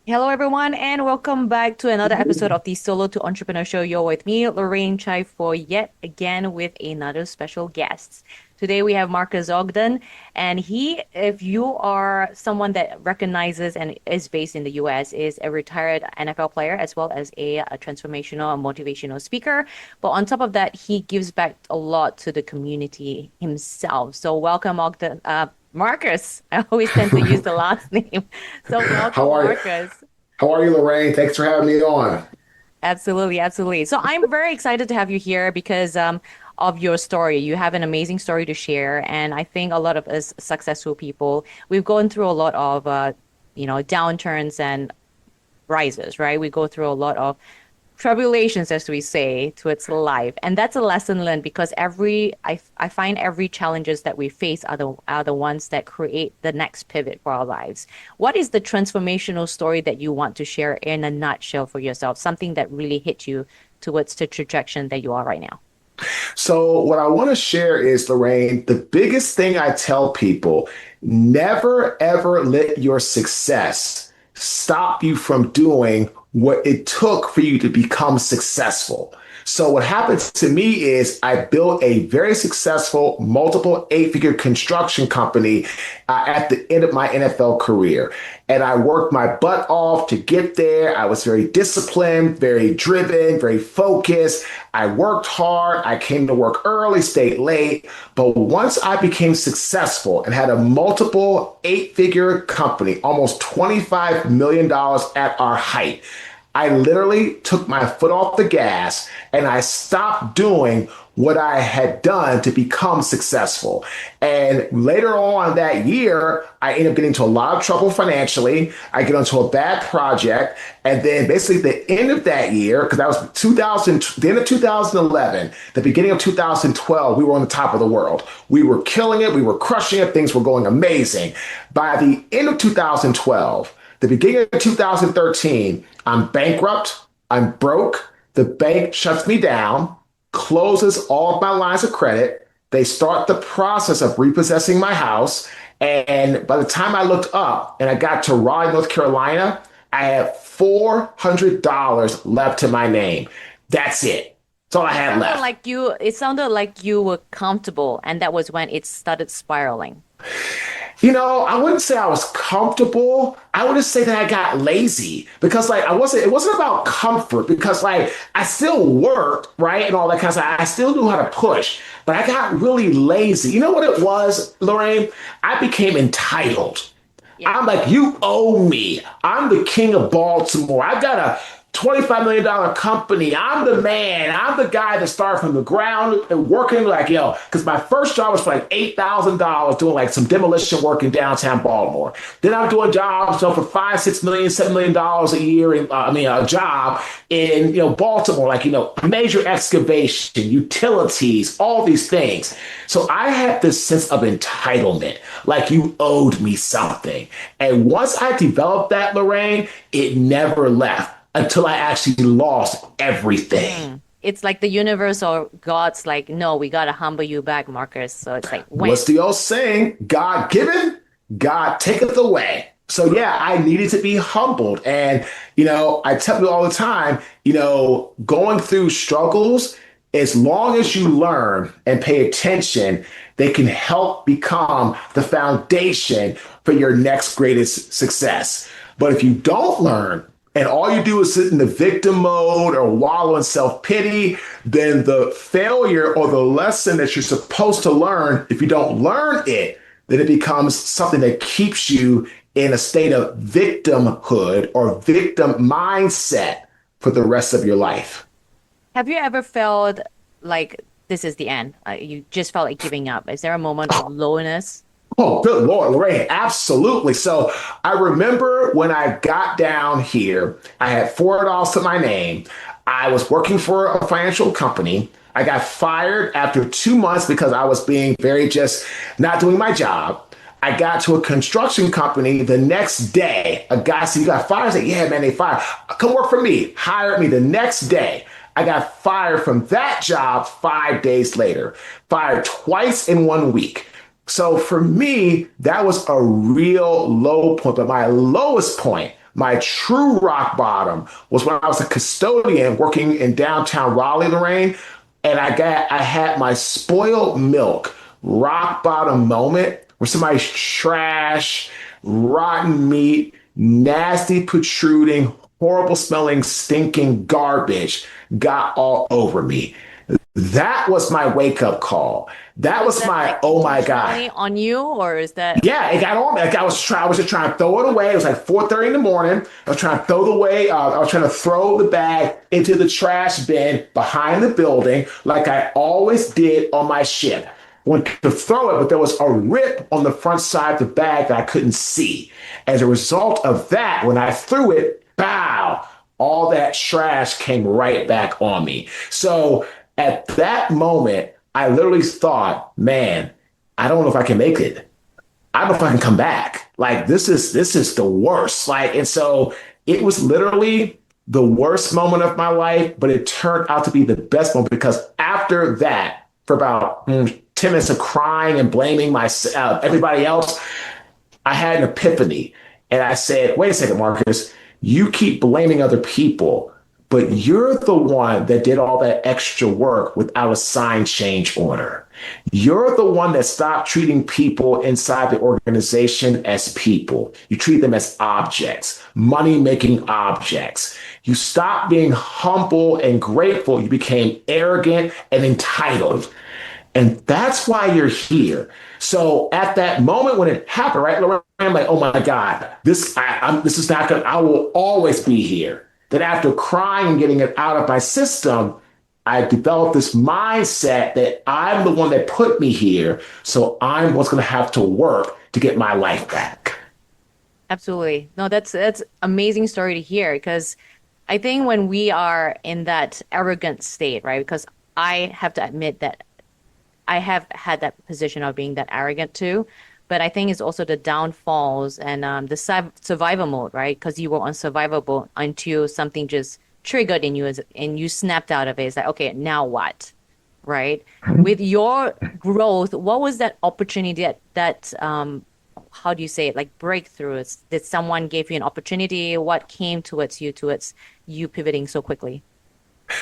Hello, everyone, and welcome back to another episode of the Solo to Entrepreneur Show. You're with me, Lorraine Chai, for yet again with another special guest. Today we have Marques Ogden, and if you are someone that recognizes and is based in the US, is a retired NFL player as well as a transformational and motivational speaker. But on top of that, he gives back a lot to the community himself. So welcome, Ogden. Marcus. I always tend to use the last name. So How welcome, are you? Marcus. How are you, Lorraine? Thanks for having me on. Absolutely, absolutely. So I'm very excited to have you here because of your story. You have an amazing story to share, and I think a lot of us successful people, we've gone through a lot of downturns and rises, right? We go through a lot of tribulations, as we say, to its life. And that's a lesson learned because I find every challenges that we face are the ones that create the next pivot for our lives. What is the transformational story that you want to share in a nutshell for yourself? Something that really hit you towards the trajectory that you are right now. So, what I want to share is, Lorraine, the biggest thing I tell people never ever let your success stop you from doing what it took for you to become successful. So, what happened to me is I built a very successful multiple eight-figure construction company at the end of my NFL career. And I worked my butt off to get there. I was very disciplined, very driven, very focused. I worked hard. I came to work early, stayed late. But once I became successful and had a multiple eight-figure company, almost $25 million at our height, I literally took my foot off the gas and I stopped doing what I had done to become successful. And later on that year, I ended up getting into a lot of trouble financially. I get into a bad project. And then basically the end of that year, because that was 2000, the end of 2011, the beginning of 2012, we were on the top of the world. We were killing it. We were crushing it. Things were going amazing. By the end of 2012, the beginning of 2013, I'm bankrupt. I'm broke. The bank shuts me down, closes all of my lines of credit. They start the process of repossessing my house. And by the time I looked up and I got to Raleigh, North Carolina, I had $400 left to my name. That's it. That's all I had left. It sounded like you were comfortable, and that was when it started spiraling. I wouldn't say I was comfortable. I would just say that I got lazy because it wasn't about comfort because I still worked, right? And all that kind of stuff. I still knew how to push, but I got really lazy. You know what it was, Lorraine? I became entitled. Yeah. I'm like, you owe me. I'm the king of Baltimore. I got a $25 million company. I'm the man. I'm the guy that started from the ground and working because my first job was for like $8,000 doing like some demolition work in downtown Baltimore. Then I'm doing jobs for 5, 6 million, $7 million a year. A job in, Baltimore, major excavation, utilities, all these things. So I had this sense of entitlement, like you owed me something. And once I developed that, Lorraine, it never left until I actually lost everything. It's like the universe or God's like, no, we gotta humble you back, Marcus. So it's like, when? What's the old saying? God giveth, God taketh away. So yeah, I needed to be humbled. And, I tell people all the time, going through struggles, as long as you learn and pay attention, they can help become the foundation for your next greatest success. But if you don't learn, and all you do is sit in the victim mode or wallow in self-pity, then the failure or the lesson that you're supposed to learn, if you don't learn it, then it becomes something that keeps you in a state of victimhood or victim mindset for the rest of your life. Have you ever felt like this is the end? You just felt like giving up. Is there a moment of lowness? Oh, good Lord, Lorraine, absolutely. So I remember when I got down here, I had $4 to my name. I was working for a financial company. I got fired after 2 months because I was being very just not doing my job. I got to a construction company the next day. A guy said, "You got fired?" I said, "Yeah, man, they fired. Come work for me." Hired me the next day. I got fired from that job 5 days later. Fired twice in 1 week. So for me, that was a real low point. But my lowest point My true rock bottom was when I was a custodian working in downtown Raleigh, Lorraine, and I had my spoiled milk rock bottom moment where somebody's trash, rotten meat, nasty protruding, horrible smelling, stinking garbage got all over me. That was my wake up call. That Was was that my, like oh my God. intentionally on you, or is that Yeah, it got on me. Like I was just trying to throw it away. It was like 4:30 in the morning. I was trying to throw the away. I was trying to throw the bag into the trash bin behind the building, like I always did on my shift. Went to throw it, but there was a rip on the front side of the bag that I couldn't see. As a result of that, when I threw it, bow, all that trash came right back on me. So at that moment, I literally thought, man, I don't know if I can make it. I don't know if I can come back. Like this is the worst. Like, and so it was literally the worst moment of my life, but it turned out to be the best moment because after that, for about 10 minutes of crying and blaming myself, everybody else, I had an epiphany. And I said, wait a second, Marcus, you keep blaming other people, but you're the one that did all that extra work without a signed change order. You're the one that stopped treating people inside the organization as people. You treat them as objects, money making objects. You stopped being humble and grateful. You became arrogant and entitled. And that's why you're here. So at that moment when it happened, right, Lorraine, I'm like, oh my God, this is not good. I will always be here. That after crying and getting it out of my system, I developed this mindset that I'm the one that put me here. So I'm what's going to have to work to get my life back. absolutely? No, that's amazing story to hear because I think when we are in that arrogant state, right? Because I have to admit that I have had that position of being that arrogant too. But I think it's also the downfalls and the survival mode, right? Because you were on survival mode until something just triggered in you and you snapped out of it. It's like, okay, now what? Right? With your growth, what was that opportunity that how do you say it? Like breakthroughs? Did someone give you an opportunity? What came towards you pivoting so quickly?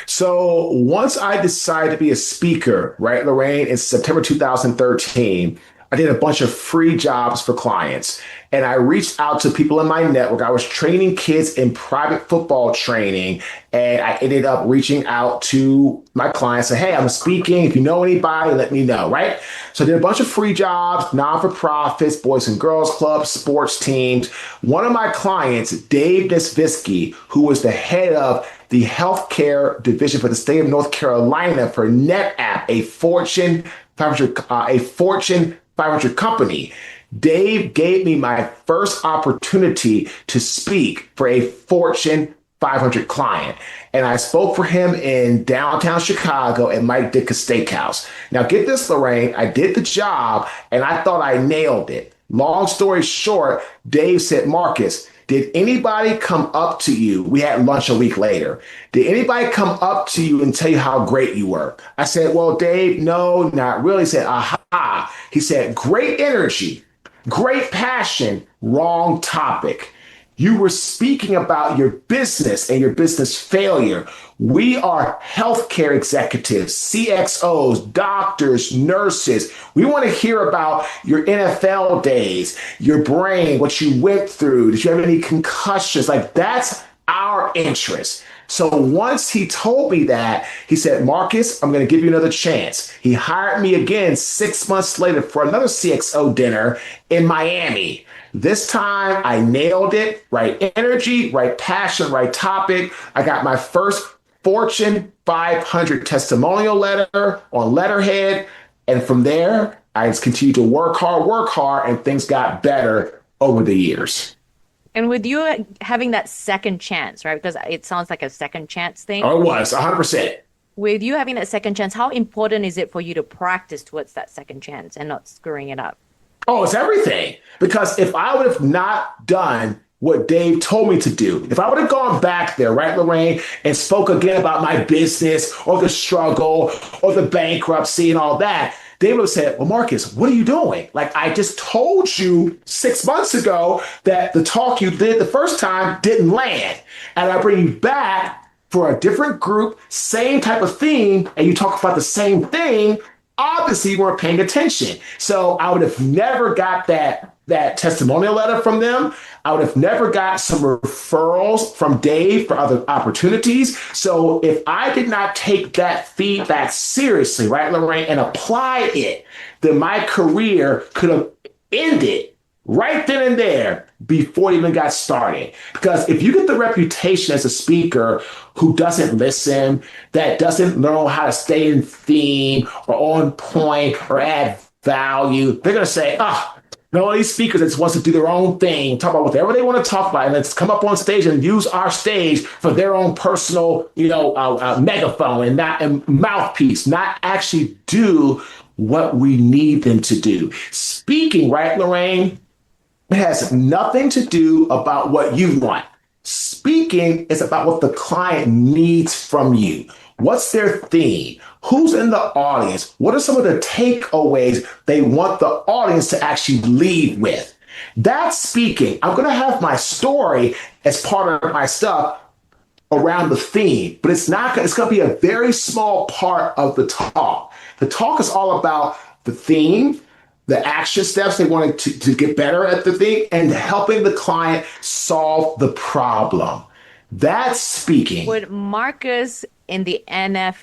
So once I decided to be a speaker, right, Lorraine, in September 2013, I did a bunch of free jobs for clients. And I reached out to people in my network. I was training kids in private football training. And I ended up reaching out to my clients and say, hey, I'm speaking. If you know anybody, let me know, right? So I did a bunch of free jobs, non-for-profits, boys and girls clubs, sports teams. One of my clients, Dave Nisvisky, who was the head of the healthcare division for the state of North Carolina for NetApp, a Fortune 500 company. Dave gave me my first opportunity to speak for a Fortune 500 client. And I spoke for him in downtown Chicago at Mike Dicka's Steakhouse. Now, get this, Lorraine, I did the job and I thought I nailed it. Long story short, Dave said, Marcus, did anybody come up to you? We had lunch a week later. Did anybody come up to you and tell you how great you were? I said, well, Dave, no, not really. He said, aha. He said, great energy, great passion, wrong topic. You were speaking about your business and your business failure. We are healthcare executives, CXOs, doctors, nurses. We want to hear about your NFL days, your brain, what you went through. Did you have any concussions? Like that's our interest. So once he told me that, he said, Marcus, I'm going to give you another chance. He hired me again 6 months later for another CXO dinner in Miami. This time I nailed it. Right energy, right passion, right topic. I got my first Fortune 500 testimonial letter on letterhead. And from there, I just continued to work hard, and things got better over the years. And with you having that second chance, right? Because it sounds like a second chance thing. Oh, it was 100%. With you having that second chance, how important is it for you to practice towards that second chance and not screwing it up? Oh, it's everything. Because if I would have not done what Dave told me to do, if I would have gone back there, right, Lorraine, and spoke again about my business or the struggle or the bankruptcy and all that, they would have said, well, Marques, what are you doing? Like, I just told you 6 months ago that the talk you did the first time didn't land. And I bring you back for a different group, same type of theme, and you talk about the same thing. Obviously, you weren't paying attention. So I would have never got that testimonial letter from them. I would have never got some referrals from Dave for other opportunities. So if I did not take that feedback seriously, right, Lorraine, and apply it, then my career could have ended right then and there before it even got started. Because if you get the reputation as a speaker who doesn't listen, that doesn't know how to stay in theme or on point or add value, they're going to say, all these speakers that just wants to do their own thing, talk about whatever they want to talk about, and then come up on stage and use our stage for their own personal, megaphone and mouthpiece, not actually do what we need them to do. Speaking, right, Lorraine? It has nothing to do about what you want. Speaking is about what the client needs from you. What's their theme? Who's in the audience? What are some of the takeaways they want the audience to actually leave with? That's speaking. I'm going to have my story as part of my stuff around the theme, but it's going to be a very small part of the talk. The talk is all about the theme, the action steps they wanted to get better at the thing, and helping the client solve the problem. That's speaking. Would Marques in the NRL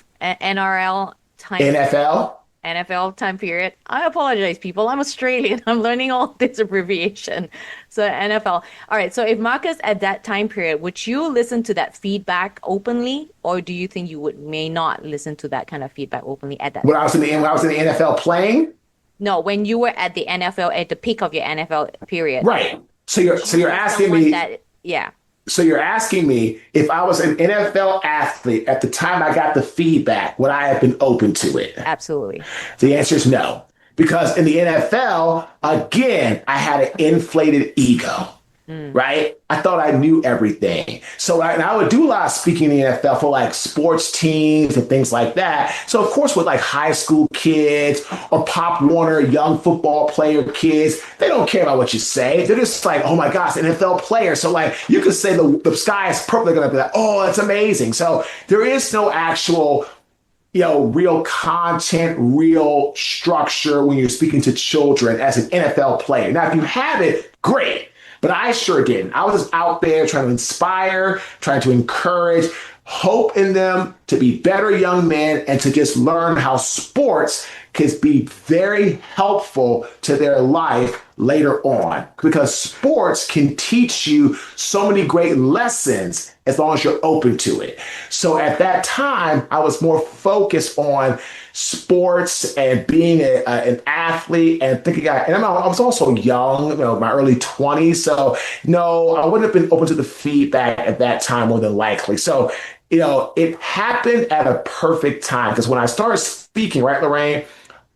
time NFL? NFL time period? I apologize, people. I'm Australian. I'm learning all this abbreviation. So NFL. All right. So if Marques at that time period, would you listen to that feedback openly, or do you think you may not listen to that kind of feedback openly at that? When I was in the NFL playing. No, when you were at the NFL, at the peak of your NFL period. Right. So you're asking me that, yeah. So you're asking me if I was an NFL athlete at the time I got the feedback, would I have been open to it? Absolutely. The answer is no. Because in the NFL, again, I had an inflated ego. Right? I thought I knew everything. So I would do a lot of speaking in the NFL for like sports teams and things like that. So of course with like high school kids or Pop Warner young football player kids, they don't care about what you say. They're just like, oh my gosh, NFL player. So like you could say the sky is purple. They're going to be like, oh, that's amazing. So there is no actual real content, real structure when you're speaking to children as an NFL player. Now, if you have it, great. But I sure didn't. I was out there trying to inspire, trying to encourage, hope in them to be better young men and to just learn how sports can be very helpful to their life later on. Because sports can teach you so many great lessons as long as you're open to it. So at that time, I was more focused on sports and being an athlete and thinking, and I was also young, my early 20s. So no, I wouldn't have been open to the feedback at that time more than likely. So, it happened at a perfect time because when I started speaking, right, Lorraine,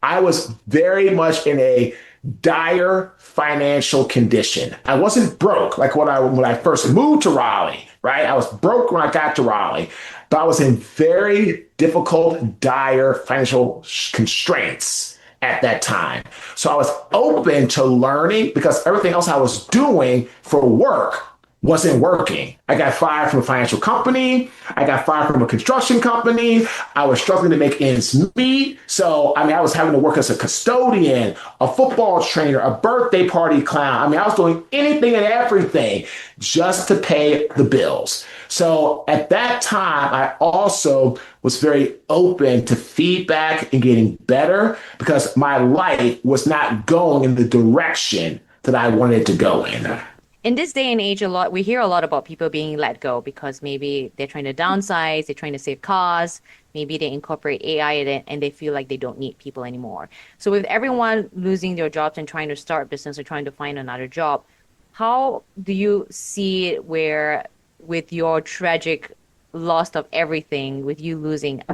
I was very much in a dire financial condition. I wasn't broke like when I first moved to Raleigh, right? I was broke when I got to Raleigh, but I was in very difficult, dire financial constraints at that time. So I was open to learning because everything else I was doing for work wasn't working. I got fired from a financial company. I got fired from a construction company. I was struggling to make ends meet. So, I was having to work as a custodian, a football trainer, a birthday party clown. I was doing anything and everything just to pay the bills. So at that time, I also was very open to feedback and getting better because my life was not going in the direction that I wanted to go in. In this day and age, we hear a lot about people being let go because maybe they're trying to downsize, they're trying to save costs, maybe they incorporate AI in it and they feel like they don't need people anymore. So with everyone losing their jobs and trying to start a business or trying to find another job, how do you see it where with your tragic loss of everything, with you losing,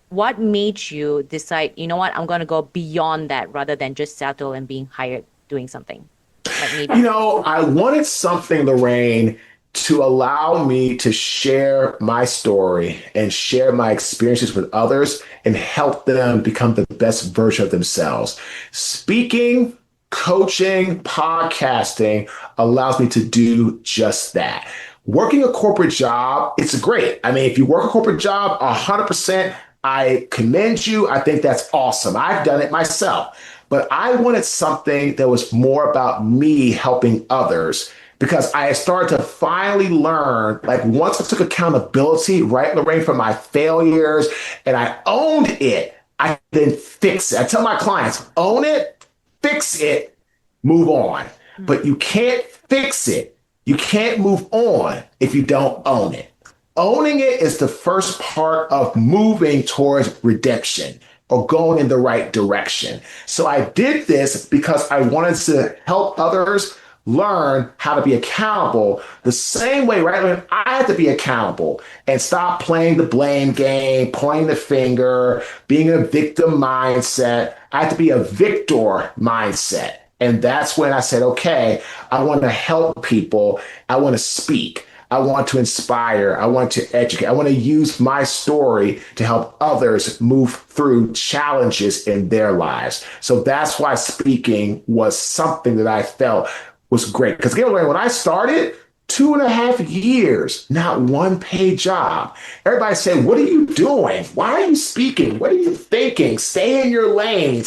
what made you decide, you know what, I'm going to go beyond that rather than just settle and being hired doing something? Like maybe. I wanted something, Lorraine, to allow me to share my story and share my experiences with others and help them become the best version of themselves. Speaking, coaching, podcasting allows me to do just that. Working a corporate job, it's great. I mean, if you work a corporate job, 100%, I commend you. I think that's awesome. I've done it myself. But I wanted something that was more about me helping others because I started to finally learn, like once I took accountability, right, Lorraine, for my failures and I owned it, I then fix it. I tell my clients, own it, fix it, move on. But you can't fix it. You can't move on if you don't own it. Owning it is the first part of moving towards redemption or going in the right direction. So I did this because I wanted to help others learn how to be accountable the same way, right? When I had to be accountable and stop playing the blame game, pointing the finger, being a victim mindset. I had to be a victor mindset. And that's when I said, okay, I want to help people. I want to speak. I want to inspire. I want to educate. I want to use my story to help others move through challenges in their lives. So that's why speaking was something that I felt was great. Because again, when I started, 2.5 years, not one paid job. Everybody said, what are you doing? Why are you speaking? What are you thinking? Stay in your lane.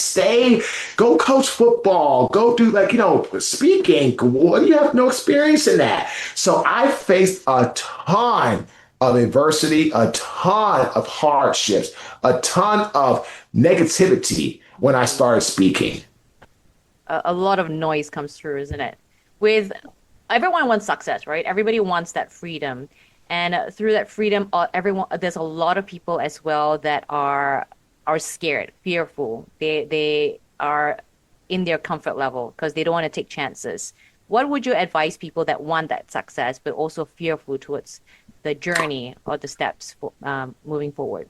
Go coach football. Go do speaking. What do you have no experience in that? So I faced a ton of adversity, a ton of hardships, a ton of negativity when I started speaking. A lot of noise comes through, isn't it? With everyone wants success, right? Everybody wants that freedom. And through that freedom, there's a lot of people as well that are scared, fearful. They are in their comfort level because they don't want to take chances. What would you advise people that want that success, but also fearful towards the journey or the steps for, moving forward?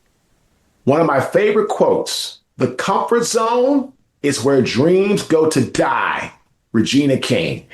One of my favorite quotes, the comfort zone is where dreams go to die. Regina King.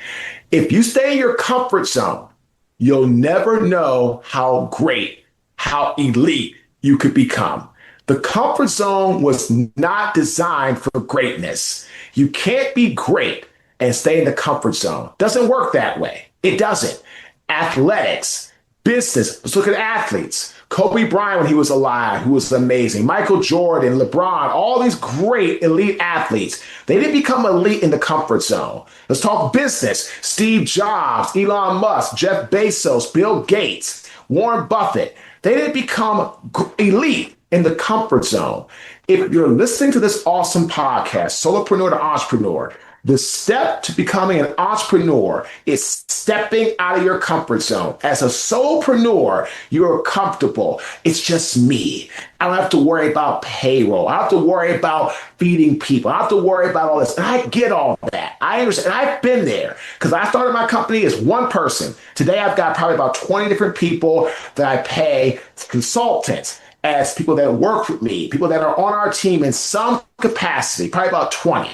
If you stay in your comfort zone, you'll never know how great, how elite you could become. The comfort zone was not designed for greatness. You can't be great and stay in the comfort zone. Doesn't work that way. It doesn't. Athletics, business, let's look at athletes. Kobe Bryant, when he was alive, who was amazing. Michael Jordan, LeBron, all these great elite athletes. They didn't become elite in the comfort zone. Let's talk business. Steve Jobs, Elon Musk, Jeff Bezos, Bill Gates, Warren Buffett. They didn't become elite in the comfort zone. If you're listening to this awesome podcast, Solopreneur to Entrepreneur, the step to becoming an entrepreneur is stepping out of your comfort zone. As a solopreneur, you're comfortable. It's just me. I don't have to worry about payroll. I don't have to worry about feeding people. I don't have to worry about all this. And I get all that. I understand. I've been there because I started my company as one person. Today, I've got probably about 20 different people that I pay consultants as people that work with me, people that are on our team in some capacity, probably about 20.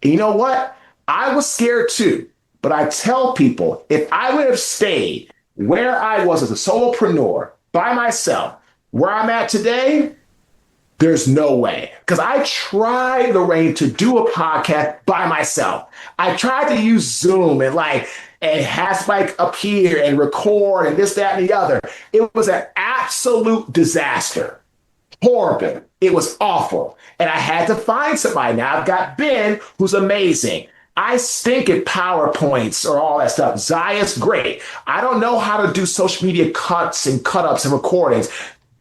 And you know what? I was scared too. But I tell people, if I would have stayed where I was as a solopreneur by myself, where I'm at today, there's no way. Because I tried, Lorraine, to do a podcast by myself. I tried to use Zoom and have Spike appear and record and this, that, and the other. It was an absolute disaster. Horrible. It was awful. And I had to find somebody. Now I've got Ben, who's amazing. I stink at PowerPoints or all that stuff. Zaya's great. I don't know how to do social media cuts and cut-ups and recordings.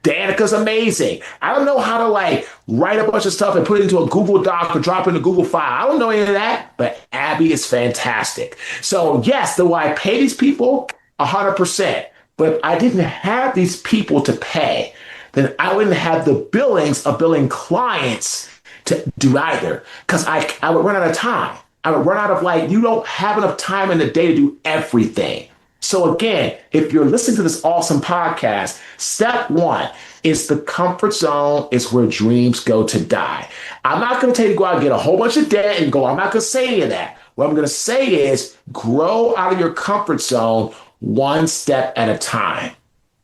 Danica's amazing. I don't know how to write a bunch of stuff and put it into a Google Doc or drop it in a Google file. I don't know any of that, but Abby is fantastic. So yes, do I pay these people? 100%. But if I didn't have these people to pay, then I wouldn't have the billings of billing clients to do either. Because I would run out of time. I would run out of you don't have enough time in the day to do everything. So again, if you're listening to this awesome podcast, step one is the comfort zone is where dreams go to die. I'm not going to tell you to go out and get a whole bunch of debt and go. I'm not going to say any of that. What I'm going to say is grow out of your comfort zone one step at a time.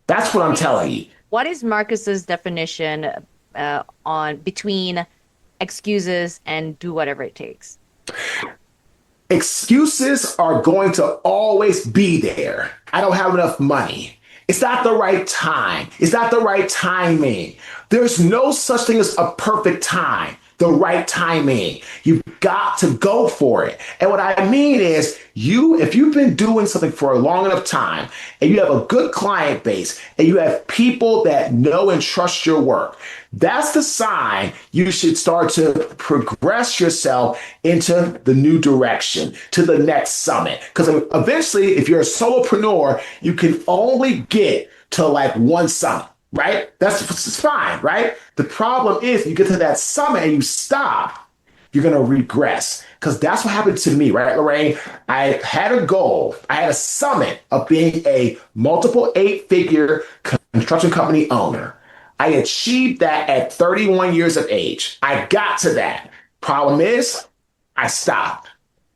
That's what I'm telling you. What is Marcus's definition on between excuses and do whatever it takes? Excuses are going to always be there. I don't have enough money. It's not the right time. It's not the right timing. There's no such thing as a perfect time, the right timing. You've got to go for it. And what I mean is, if you've been doing something for a long enough time and you have a good client base and you have people that know and trust your work, that's the sign you should start to progress yourself into the new direction, to the next summit. Because eventually, if you're a solopreneur, you can only get to like one summit, right? That's fine, right? The problem is you get to that summit and you stop, you're going to regress. Because that's what happened to me, right, Lorraine? I had a goal. I had a summit of being a multiple 8-figure construction company owner. I achieved that at 31 years of age. I got to that. Problem is, I stopped.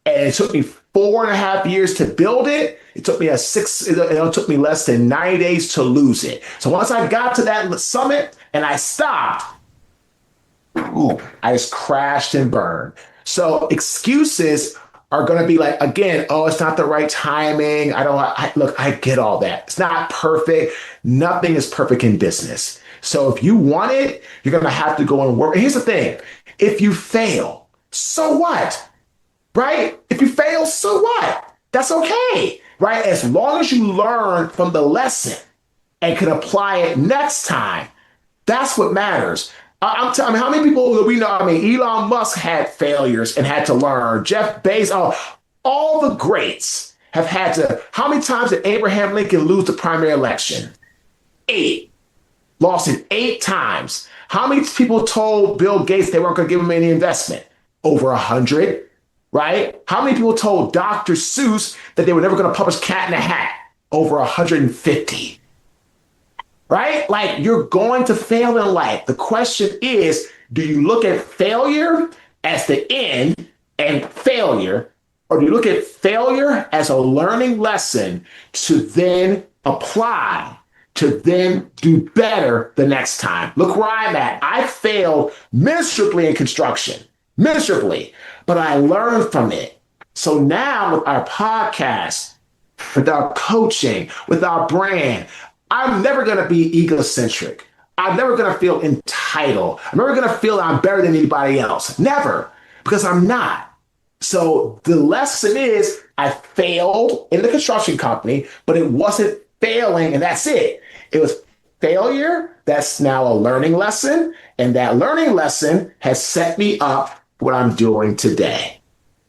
And it took me 4.5 years to build it. It took me it took me less than 90 days to lose it. So once I got to that summit and I stopped, I just crashed and burned. So excuses are going to be like, again, oh, it's not the right timing. Look, I get all that. It's not perfect. Nothing is perfect in business. So if you want it, you're going to have to go and work. And here's the thing. If you fail, so what? Right? If you fail, so what? That's okay. Right? As long as you learn from the lesson and can apply it next time, that's what matters. I'm telling you, how many people that we know? I mean, Elon Musk had failures and had to learn. Jeff Bezos, all the greats have had to. How many times did Abraham Lincoln lose the primary election? 8. Lost it 8 times. How many people told Bill Gates they weren't going to give him any investment? Over 100, right? How many people told Dr. Seuss that they were never going to publish Cat in a Hat? Over 150. Right? Like, you're going to fail in life. The question is, do you look at failure as the end and failure, or do you look at failure as a learning lesson to then apply, to then do better the next time? Look where I'm at. I failed miserably in construction, miserably, but I learned from it. So now with our podcast, with our coaching, with our brand, I'm never going to be egocentric. I'm never going to feel entitled. I'm never going to feel I'm better than anybody else. Never, because I'm not. So the lesson is I failed in the construction company, but it wasn't failing and that's it. It was failure. That's now a learning lesson. And that learning lesson has set me up for what I'm doing today.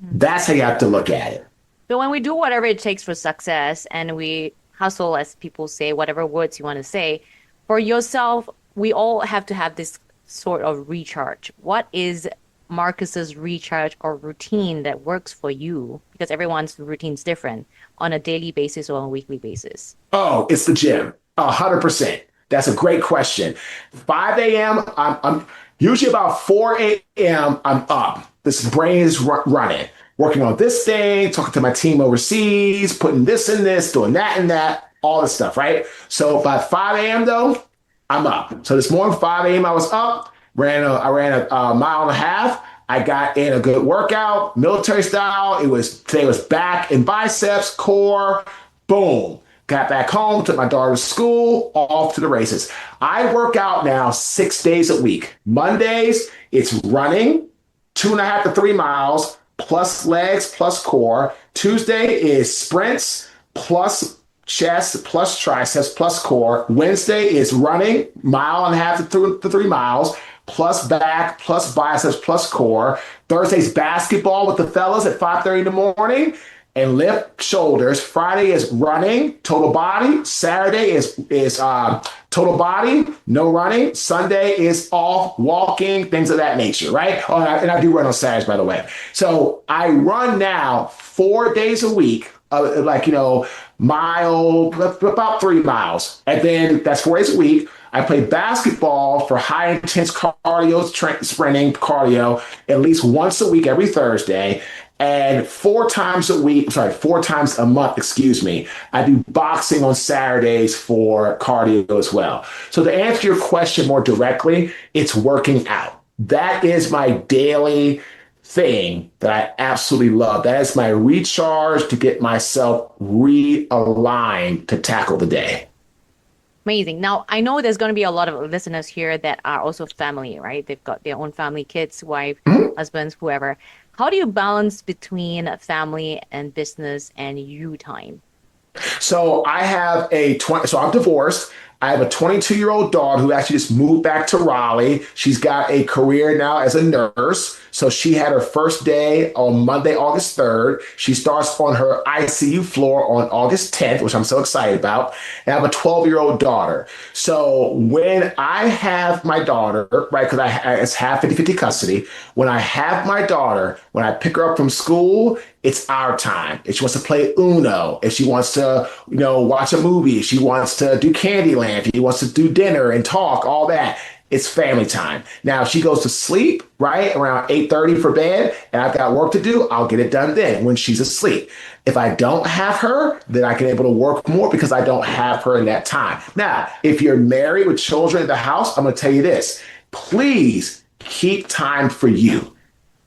That's how you have to look at it. So when we do whatever it takes for success and we hustle, as people say, whatever words you want to say, for yourself, we all have to have this sort of recharge. What is Marcus's recharge or routine that works for you? Because everyone's routine is different on a daily basis or on a weekly basis. Oh, it's the gym. 100%. That's a great question. 5 a.m., I'm usually about 4 a.m., I'm up. This brain is running, working on this thing, talking to my team overseas, putting this in this, doing that and that, all this stuff, right? So by 5 a.m. though, I'm up. So this morning, 5 a.m. I was up, I ran a mile and a half. I got in a good workout, military style. Today was back and biceps, core, boom. Got back home, took my daughter to school, off to the races. I work out now 6 days a week. Mondays, it's running, 2.5 to 3 miles, plus legs, plus core. Tuesday is sprints, plus chest, plus triceps, plus core. Wednesday is running, 1.5 to 3 miles, plus back, plus biceps, plus core. Thursday's basketball with the fellas at 5:30 in the morning and lift shoulders. Friday is running, total body. Saturday is total body, no running. Sunday is off, walking, things of that nature, right? Oh, and I do run on Saturdays, by the way. So I run now 4 days a week, mile, about 3 miles. And then that's 4 days a week. I play basketball for high intense cardio, sprinting cardio, at least once a week, every Thursday. And 4 times a month, excuse me, I do boxing on Saturdays for cardio as well. So to answer your question more directly, it's working out. That is my daily thing that I absolutely love. That is my recharge to get myself realigned to tackle the day. Amazing. Now, I know there's going to be a lot of listeners here that are also family, right? They've got their own family, kids, wife, Mhm. husbands, whoever. How do you balance between family and business and you time? So I have a 20, so I'm divorced. I have a 22-year-old daughter who actually just moved back to Raleigh. She's got a career now as a nurse. So she had her first day on Monday, August 3rd. She starts on her ICU floor on August 10th, which I'm so excited about. And I have a 12-year-old daughter. So when I have my daughter, right, because it's half 50-50 custody, when I have my daughter, when I pick her up from school, it's our time. If she wants to play Uno, if she wants to, watch a movie, if she wants to do Candyland, if she wants to do dinner and talk, all that, it's family time. Now, if she goes to sleep, right, around 8:30 for bed, and I've got work to do, I'll get it done then when she's asleep. If I don't have her, then I can able to work more because I don't have her in that time. Now, if you're married with children in the house, I'm going to tell you this. Please keep time for you.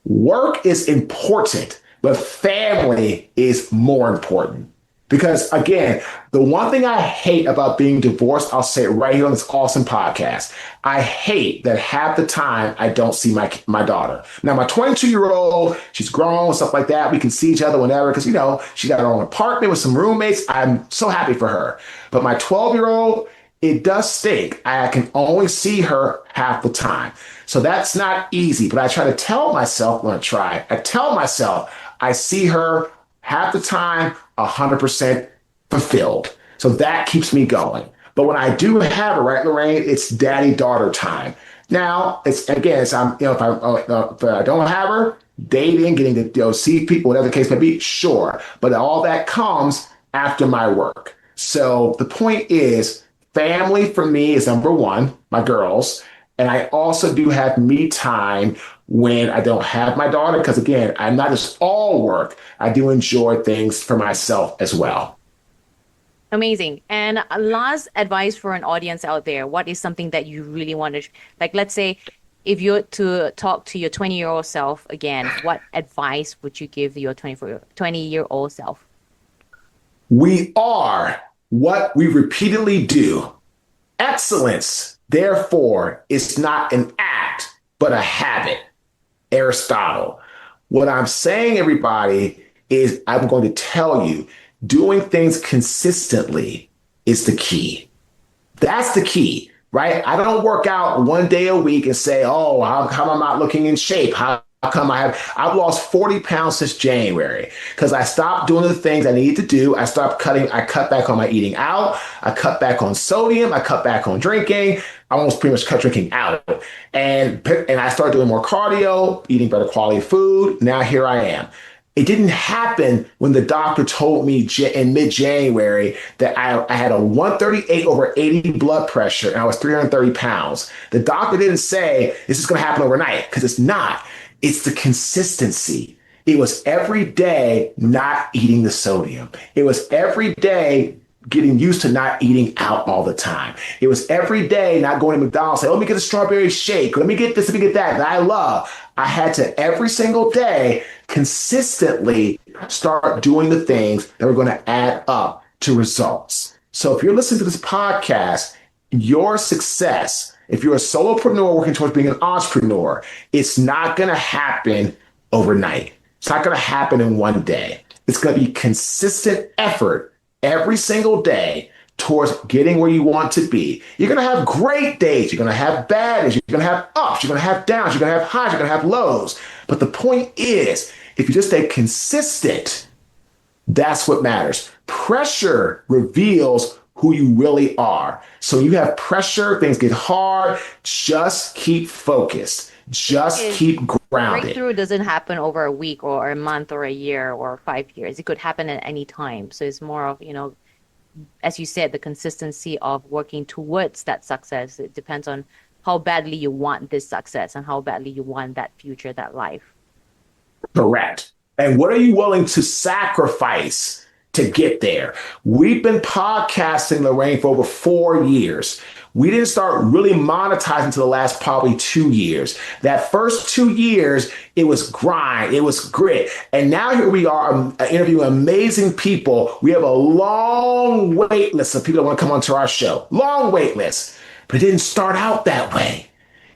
Work is important, but family is more important. Because again, the one thing I hate about being divorced, I'll say it right here on this awesome podcast. I hate that half the time I don't see my daughter. Now, my 22-year-old, she's grown, stuff like that. We can see each other whenever because, she got her own apartment with some roommates. I'm so happy for her. But my 12-year-old, it does stink. I can only see her half the time. So that's not easy. But I try to tell myself, I tell myself I see her half the time, 100% fulfilled. So that keeps me going. But when I do have her, right, Lorraine, it's daddy-daughter time. Now, if I don't have her, dating, getting to see people, whatever the case may be, sure. But all that comes after my work. So the point is, family for me is number one, my girls. And I also do have me time when I don't have my daughter, because again, I'm not just all work. I do enjoy things for myself as well. Amazing. And last advice for an audience out there, what is something that you really want to, like, let's say if you're to talk to your 20-year-old self again, what advice would you give your 20-year-old self? We are what we repeatedly do. Excellence, therefore, is not an act, but a habit. Aristotle. What I'm saying, everybody, is I'm going to tell you doing things consistently is the key. That's the key, right? I don't work out one day a week and say, oh, how come I'm not looking in shape? How come I've lost 40 pounds since January because I stopped doing the things I needed to do. I cut back on my eating out. I cut back on sodium. I cut back on drinking. I almost pretty much cut drinking out. And I started doing more cardio, eating better quality food. Now here I am. It didn't happen when the doctor told me in mid-January that I had a 138/80 blood pressure and I was 330 pounds. The doctor didn't say this is going to happen overnight because it's not. It's the consistency. It was every day not eating the sodium. It was every day getting used to not eating out all the time. It was every day not going to McDonald's, saying, let me get a strawberry shake. Let me get this, let me get that I love. I had to every single day consistently start doing the things that were going to add up to results. So if you're listening to this podcast, your success, if you're a solopreneur working towards being an entrepreneur, it's not going to happen overnight. It's not going to happen in one day. It's going to be consistent effort every single day towards getting where you want to be. You're going to have great days. You're going to have bad days. You're going to have ups. You're going to have downs. You're going to have highs. You're going to have lows. But the point is, if you just stay consistent, that's what matters. Pressure reveals who you really are. So you have pressure, things get hard, just keep focused. Just keep grounded. Breakthrough doesn't happen over a week or a month or a year or 5 years. It could happen at any time. So it's more of, as you said, the consistency of working towards that success. It depends on how badly you want this success and how badly you want that future, that life. Correct. And what are you willing to sacrifice to get there? We've been podcasting, Lorraine, for over 4 years. We didn't start really monetizing until the last probably 2 years. That first 2 years, it was grind, it was grit. And now here we are interviewing amazing people. We have a long wait list of people that want to come onto our show. Long wait list. But it didn't start out that way.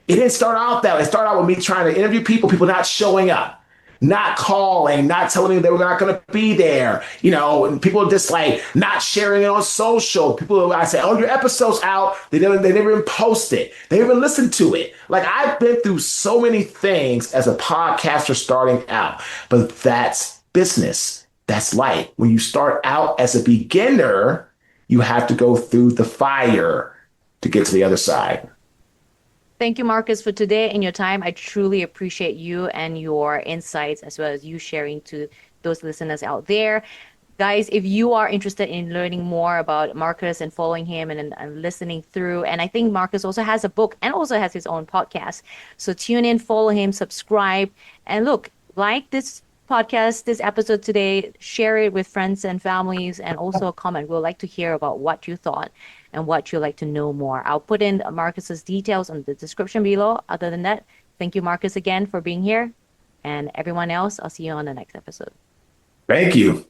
It didn't start out that way. It started out with me trying to interview people, people not showing up, not calling, not telling me they were not going to be there. And people just like not sharing it on social. People, I say, oh, your episode's out. They never even post it. They never even listen to it. Like, I've been through so many things as a podcaster starting out, but that's business. That's life. When you start out as a beginner, you have to go through the fire to get to the other side. Thank you, Marques, for today and your time. I truly appreciate you and your insights, as well as you sharing to those listeners out there. Guys, if you are interested in learning more about Marques and following him and listening through, and I think Marques also has a book and also has his own podcast. So tune in, follow him, subscribe, and look, like this podcast, this episode today, share it with friends and families, and also a comment. We'd like to hear about what you thought and what you'd like to know more. I'll put in Marques's details on the description below. Other than that, thank you, Marques, again for being here. And everyone else, I'll see you on the next episode. Thank you.